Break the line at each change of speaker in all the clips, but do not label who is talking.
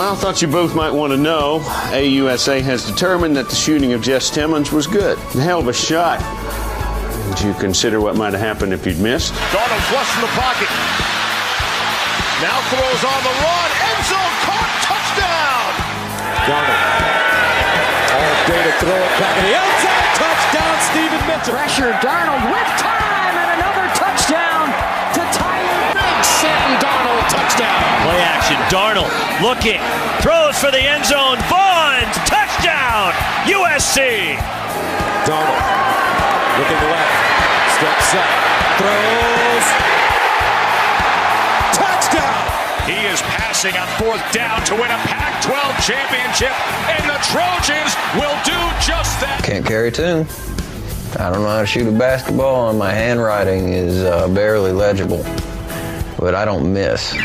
Well, I thought you both might want to know. AUSA has determined that the shooting of Jess Timmons was good. A hell of a shot. Did you consider what might have happened if you'd missed?
Darnold flush from the pocket. Now throws on the run. End zone caught. Touchdown.
Darnold. All day to throw it back in the end zone. Touchdown, Stephen Mitchell.
Pressure, Darnold with time and another touchdown to Tyler.
Big Sam Darnold touchdown.
Play action. Darnold looking. Throws for the end zone. Bonds. Touchdown. USC.
Darnold looking left. Steps up. Throws. Touchdown.
He is passing on fourth down to win a Pac-12 championship, and the Trojans will do just that.
Can't carry two. I don't know how to shoot a basketball, and my handwriting is barely legible, but I don't miss.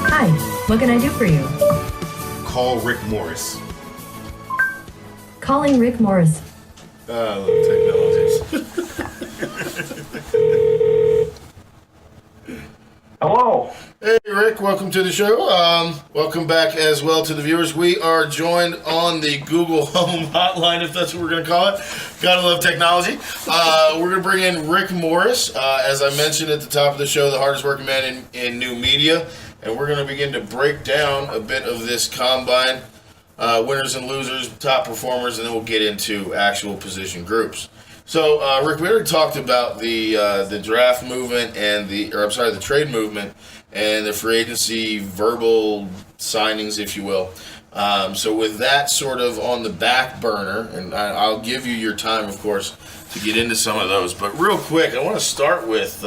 Hi, what can I do for you?
Call Rick Morris.
Calling Rick Morris.
Technologies.
Hello.
Hey, Rick. Welcome to the show. Welcome back as well to the viewers. We are joined on the Google Home Hotline, if that's what we're going to call it. Gotta love technology. We're going to bring in Rick Morris. As I mentioned at the top of the show, the hardest working man in new media. And we're going to begin to break down a bit of this combine, winners and losers, top performers, and then we'll get into actual position groups. So, Rick, we already talked about the draft movement and the trade movement and the free agency verbal signings, if you will. So, with that sort of on the back burner, and I'll give you your time, of course, to get into some of those. But real quick, I want to start with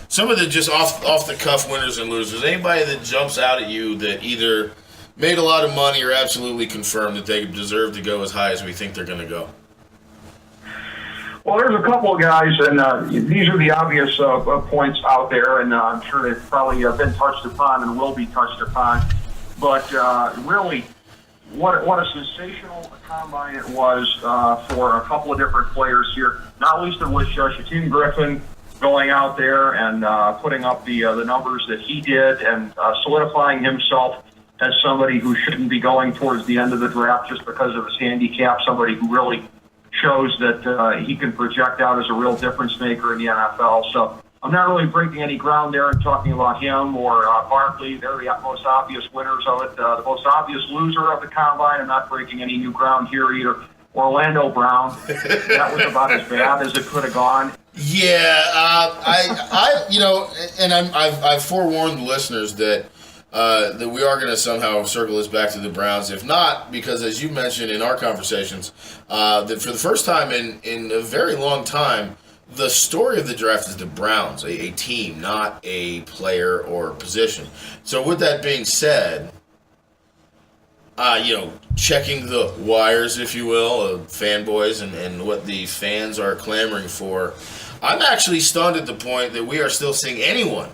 some of the just off the cuff winners and losers. Anybody that jumps out at you that either made a lot of money or absolutely confirmed that they deserve to go as high as we think they're going to go?
Well, there's a couple of guys, and these are the obvious points out there, and I'm sure they've probably been touched upon and will be touched upon. But really, what a sensational combine it was for a couple of different players here, not least of which Shaquem Griffin going out there and putting up the numbers that he did and solidifying himself as somebody who shouldn't be going towards the end of the draft just because of his handicap, somebody who really shows that he can project out as a real difference maker in the NFL. So I'm not really breaking any ground there and talking about him or Barkley. They're the most obvious winners of it. The most obvious loser of the combine. I'm not breaking any new ground here either. Orlando Brown. That was about as bad as it could have gone.
Yeah, I've forewarned the listeners that we are going to somehow circle this back to the Browns. If not, because as you mentioned in our conversations, that for the first time in a very long time, the story of the draft is the Browns, a team, not a player or position. So with that being said, checking the wires, if you will, of fanboys and what the fans are clamoring for, I'm actually stunned at the point that we are still seeing anyone,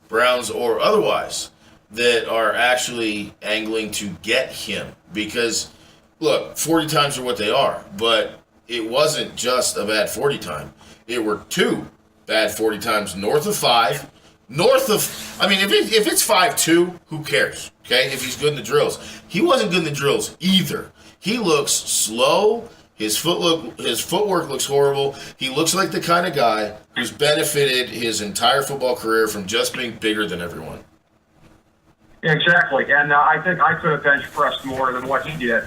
Browns or otherwise, that are actually angling to get him. Because, look, 40 times are what they are, but it wasn't just a bad 40 time. It were two bad 40 times north of 5. If it's 5'2", who cares? Okay, if he's good in the drills. He wasn't good in the drills either. He looks slow. His footwork looks horrible. He looks like the kind of guy who's benefited his entire football career from just being bigger than everyone.
Exactly, and I think I could have bench pressed more than what he did.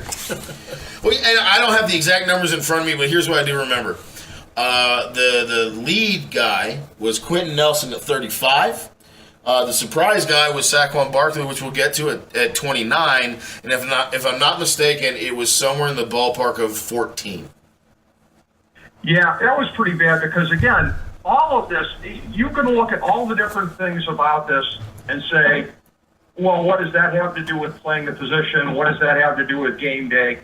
Well, and I don't have the exact numbers in front of me, but here's what I do remember. The lead guy was Quentin Nelson at 35. The surprise guy was Saquon Barkley, which we'll get to at 29. And if I'm not mistaken, it was somewhere in the ballpark of 14.
Yeah, that was pretty bad because, again, all of this, you can look at all the different things about this and say, well, what does that have to do with playing the position? What does that have to do with game day?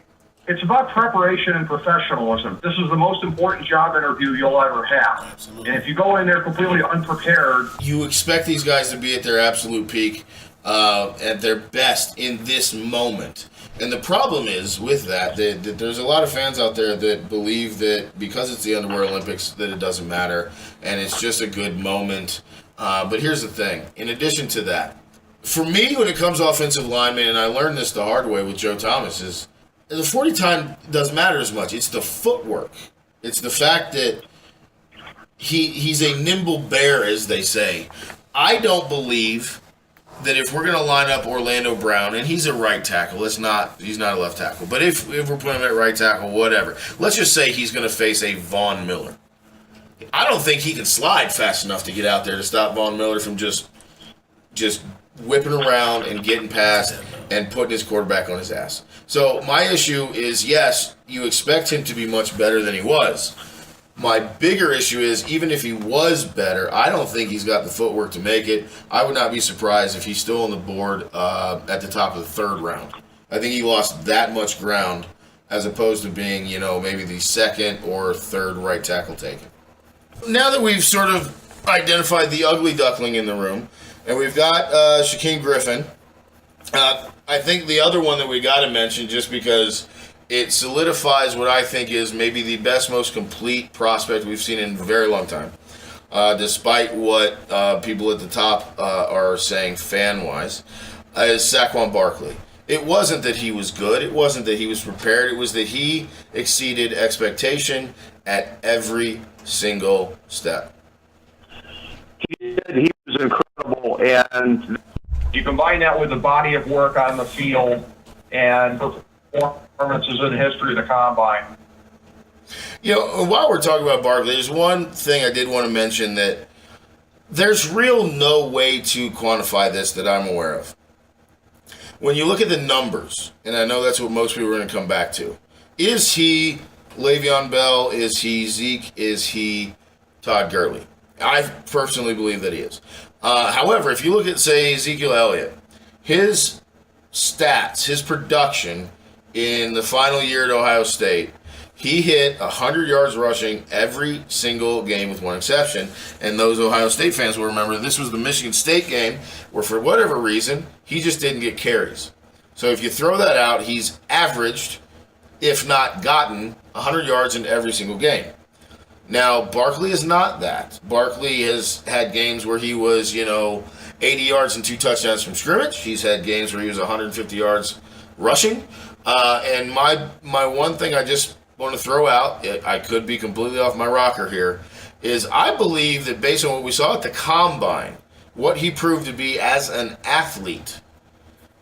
It's about preparation and professionalism. This is the most important job interview you'll ever have.
Absolutely.
And if you go in there completely unprepared...
You expect these guys to be at their absolute peak, at their best in this moment. And the problem is with that there's a lot of fans out there that believe that because it's the Underwear Olympics that it doesn't matter and it's just a good moment. But here's the thing. In addition to that, for me, when it comes to offensive linemen, and I learned this the hard way with Joe Thomas, is the 40 time doesn't matter as much. It's the footwork. It's the fact that he's a nimble bear, as they say. I don't believe that if we're going to line up Orlando Brown, and he's a right tackle, he's not a left tackle, but if we're putting him at right tackle, whatever, let's just say he's going to face a Von Miller. I don't think he can slide fast enough to get out there to stop Von Miller from just whipping around and getting past and putting his quarterback on his ass. So my issue is, yes, you expect him to be much better than he was. My bigger issue is, even if he was better, I don't think he's got the footwork to make it. I would not be surprised if he's still on the board at the top of the third round. I think he lost that much ground as opposed to being, maybe the second or third right tackle taken. Now that we've sort of identified the ugly duckling in the room, and we've got Shaquem Griffin, I think the other one that we got to mention, just because it solidifies what I think is maybe the best, most complete prospect we've seen in a very long time, despite what people at the top are saying fan-wise, is Saquon Barkley. It wasn't that he was good. It wasn't that he was prepared. It was that he exceeded expectation at every single step.
He did. He was incredible. And you combine that with the body of work on the field and performances in the history of the combine.
While we're talking about Barkley, there's one thing I did want to mention that there's no way to quantify this that I'm aware of. When you look at the numbers, and I know that's what most people are going to come back to, is he Le'Veon Bell? Is he Zeke? Is he Todd Gurley? I personally believe that he is. However, if you look at, say, Ezekiel Elliott, his stats, his production in the final year at Ohio State, he hit 100 yards rushing every single game with one exception. And those Ohio State fans will remember this was the Michigan State game where, for whatever reason, he just didn't get carries. So if you throw that out, he's averaged, if not gotten, 100 yards in every single game. Now, Barkley is not that. Barkley has had games where he was, 80 yards and 2 touchdowns from scrimmage. He's had games where he was 150 yards rushing. And my one thing I just want to throw out, I could be completely off my rocker here, is I believe that based on what we saw at the Combine, what he proved to be as an athlete,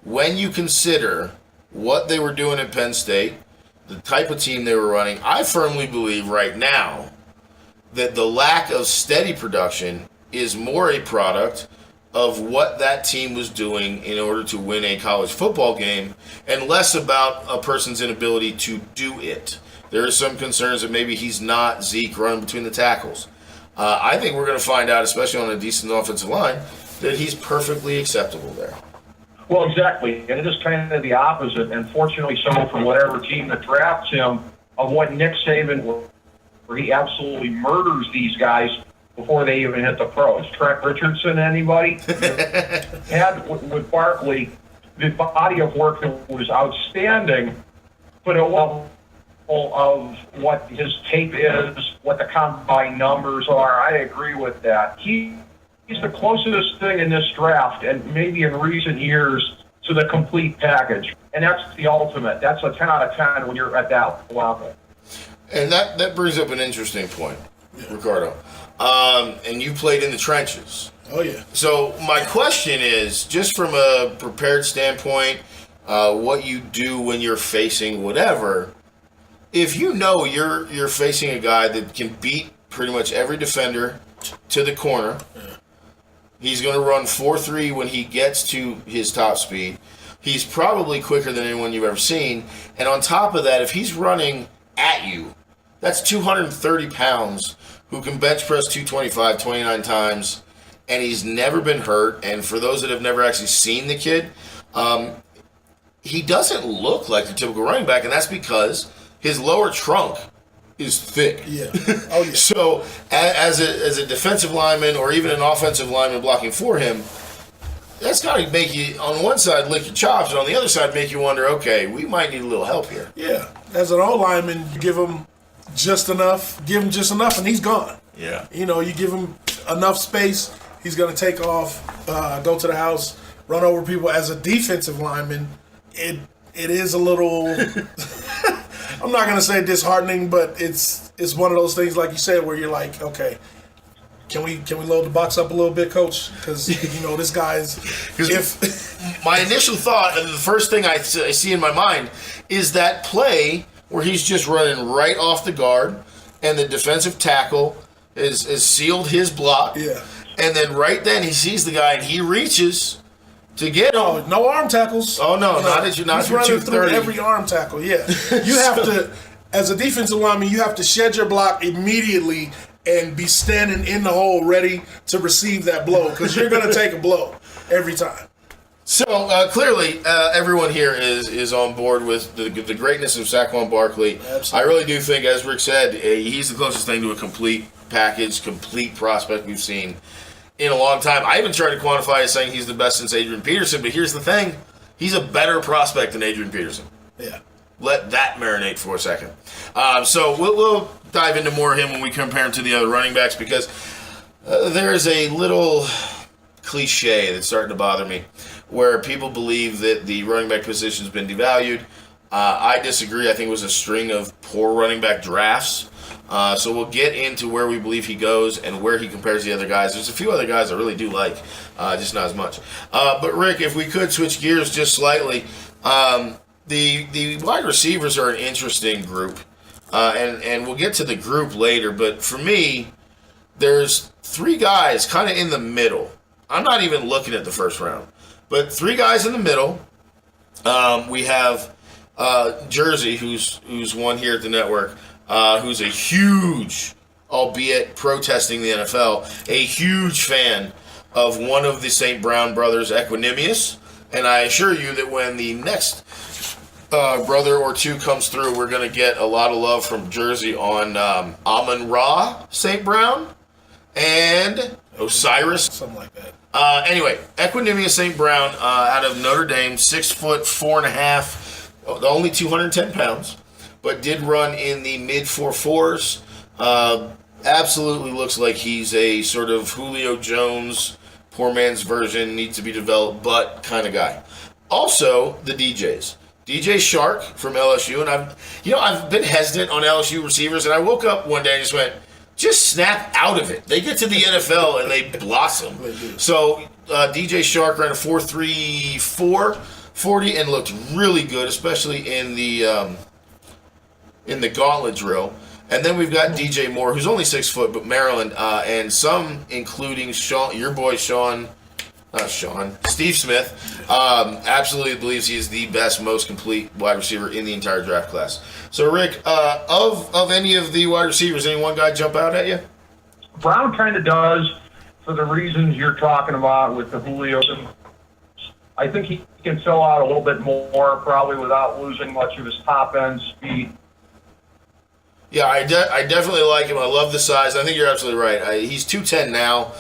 when you consider what they were doing at Penn State, the type of team they were running, I firmly believe right now that the lack of steady production is more a product of what that team was doing in order to win a college football game and less about a person's inability to do it. There are some concerns that maybe he's not Zeke running between the tackles. I think we're going to find out, especially on a decent offensive line, that he's perfectly acceptable there.
Well, exactly. And it is kind of the opposite, and fortunately so for whatever team that drafts him, of what Nick Saban, where he absolutely murders these guys before they even hit the pros. Trent Richardson, anybody? Had with Barkley, the body of work that was outstanding, but a level of what his tape is, what the combine numbers are. I agree with that. He's the closest thing in this draft, and maybe in recent years, to the complete package. And that's the ultimate. That's a 10 out of 10 when you're at that level.
And that brings up an interesting point, Ricardo. And you played in the trenches.
Oh, yeah.
So my question is, just from a prepared standpoint, what you do when you're facing whatever, if you know you're facing a guy that can beat pretty much every defender to the corner, he's going to run 4.3 when he gets to his top speed. He's probably quicker than anyone you've ever seen. And on top of that, if he's running at you, that's 230 pounds who can bench press 225 29 times, and he's never been hurt. And for those that have never actually seen the kid, he doesn't look like the typical running back, and that's because his lower trunk is thick.
Yeah. Oh, yeah.
So as a defensive lineman or even an offensive lineman blocking for him, that's got to make you, on one side, lick your chops, and on the other side, make you wonder, okay, we might need a little help here.
Yeah. As an O-lineman, you give him just enough, and he's gone.
Yeah.
You know, you give him enough space, he's going to take off, go to the house, run over people. As a defensive lineman, it is a little, I'm not going to say disheartening, but it's one of those things, like you said, where you're like, okay, can we load the box up a little bit, Coach? Because, you know, this guy's...
My initial thought, and the first thing I see in my mind, is that play where he's just running right off the guard, and the defensive tackle is sealed his block.
Yeah.
And then right then he sees the guy, and he reaches to get him.
Oh, no arm tackles.
Oh, no, not
he's
your
running through
230.
every arm tackle, yeah. You have to, as a defensive lineman, you have to shed your block immediately and be standing in the hole ready to receive that blow, because you're going to take a blow every time.
So clearly, everyone here is on board with the greatness of Saquon Barkley.
Absolutely.
I really do think, as Rick said, he's the closest thing to a complete package, complete prospect we've seen in a long time. I even tried to quantify as saying he's the best since Adrian Peterson, but here's the thing. He's a better prospect than Adrian Peterson.
Yeah.
Let that marinate for a second. So we'll dive into more of him when we compare him to the other running backs, because there is a little cliche that's starting to bother me, where people believe that the running back position has been devalued. I disagree. I think it was a string of poor running back drafts. So we'll get into where we believe he goes and where he compares to the other guys. There's a few other guys I really do like, just not as much. But Rick, if we could switch gears just slightly, the wide receivers are an interesting group, and we'll get to the group later. But for me, there's three guys kind of in the middle. I'm not even looking at the first round, but three guys in the middle. We have Jersey, who's one here at the network, who's a huge, albeit protesting the NFL, a huge fan of one of the St. Brown brothers, Equanimous. And I assure you that when the next brother or two comes through, we're going to get a lot of love from Jersey on Amon-Ra St. Brown and Osiris.
Something like that.
Anyway, Equanimous St. Brown out of Notre Dame, 6 foot 4.5, only 210 pounds, but did run in the mid 4.4s. Absolutely looks like he's a sort of Julio Jones, poor man's version, needs to be developed, but kind of guy. Also, the DJs. DJ Shark from LSU, and I've been hesitant on LSU receivers, and I woke up one day and just snap out of it. They get to the NFL and they blossom. So DJ Shark ran a 4.34 40 and looked really good, especially in the gauntlet drill. And then we've got DJ Moore, who's only 6 foot, but Maryland, and some, including Sean, your boy Steve Smith, absolutely believes he is the best, most complete wide receiver in the entire draft class. So, Rick, of any of the wide receivers, any one guy jump out at you?
Brown kind of does, for the reasons you're talking about with the Julio. I think he can fill out a little bit more, probably without losing much of his top-end speed.
Yeah, I definitely like him. I love the size. I think you're absolutely right. He's 210 now,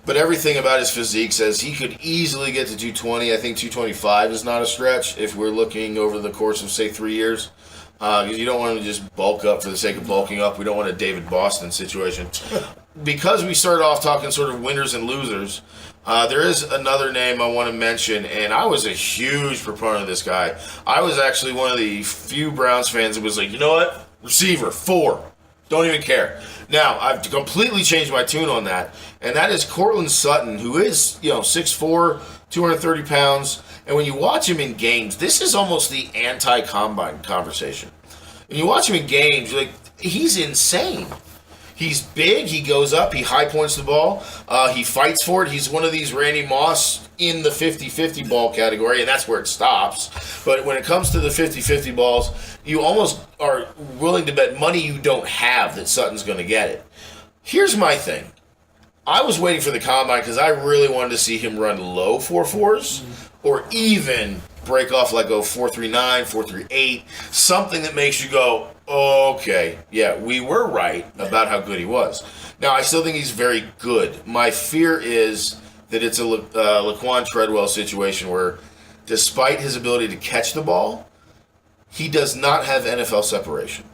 but everything about his physique says he could easily get to 220. I think 225 is not a stretch if we're looking over the course of, say, 3 years. Because you don't want to just bulk up for the sake of bulking up. We don't want a David Boston situation. Because we started off talking sort of winners and losers, there is another name I want to mention, and I was a huge proponent of this guy. I was actually one of the few Browns fans that was like, you know what? Receiver, 4. Don't even care. Now, I've completely changed my tune on that, and that is Cortland Sutton, who is, 6'4", 230 pounds. And when you watch him in games, this is almost the anti-combine conversation. When you watch him in games, you're like, he's insane. He's big, he goes up, he high points the ball, he fights for it. He's one of these Randy Moss in the 50-50 ball category, and that's where it stops. But when it comes to the 50-50 balls, you almost are willing to bet money you don't have that Sutton's going to get it. Here's my thing. I was waiting for the combine because I really wanted to see him run low 4.4s or even break off like a 4.39, 4.38, something that makes you go, okay, yeah, we were right about how good he was. Now, I still think he's very good. My fear is that it's a Laquan Treadwell situation where, despite his ability to catch the ball, he does not have NFL separation.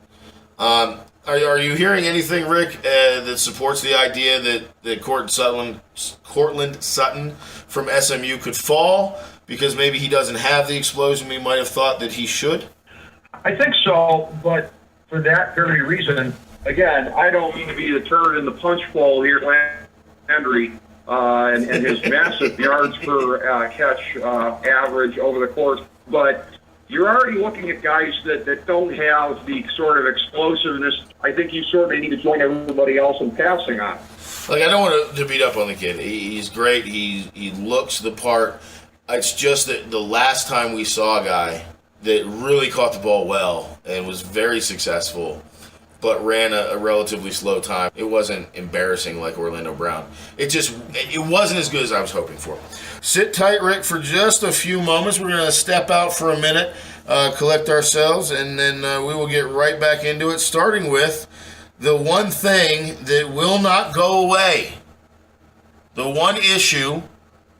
Are you hearing anything, Rick, that supports the idea that Courtland Sutton from SMU could fall because maybe he doesn't have the explosion we might have thought that he should?
I think so, but for that very reason, again, I don't mean to be the turd in the punch bowl here, Landry, and his massive yards per catch average over the course, but you're already looking at guys that don't have the sort of explosiveness. I think you sort of need to join everybody else in passing on.
Like, I don't want to beat up on the kid. He's great. He looks the part. It's just that the last time we saw a guy that really caught the ball well and was very successful but ran a relatively slow time, it wasn't embarrassing like Orlando Brown. It wasn't as good as I was hoping for. Sit tight, Rick, for just a few moments. We're going to step out for a minute, collect ourselves, and then we will get right back into it, starting with the one thing that will not go away. The one issue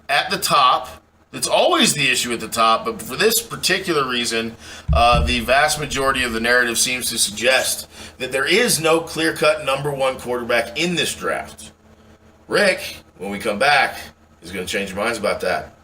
at the top. It's always the issue at the top, but for this particular reason, the vast majority of the narrative seems to suggest that there is no clear-cut number one quarterback in this draft. Rick, when we come back, is going to change your minds about that.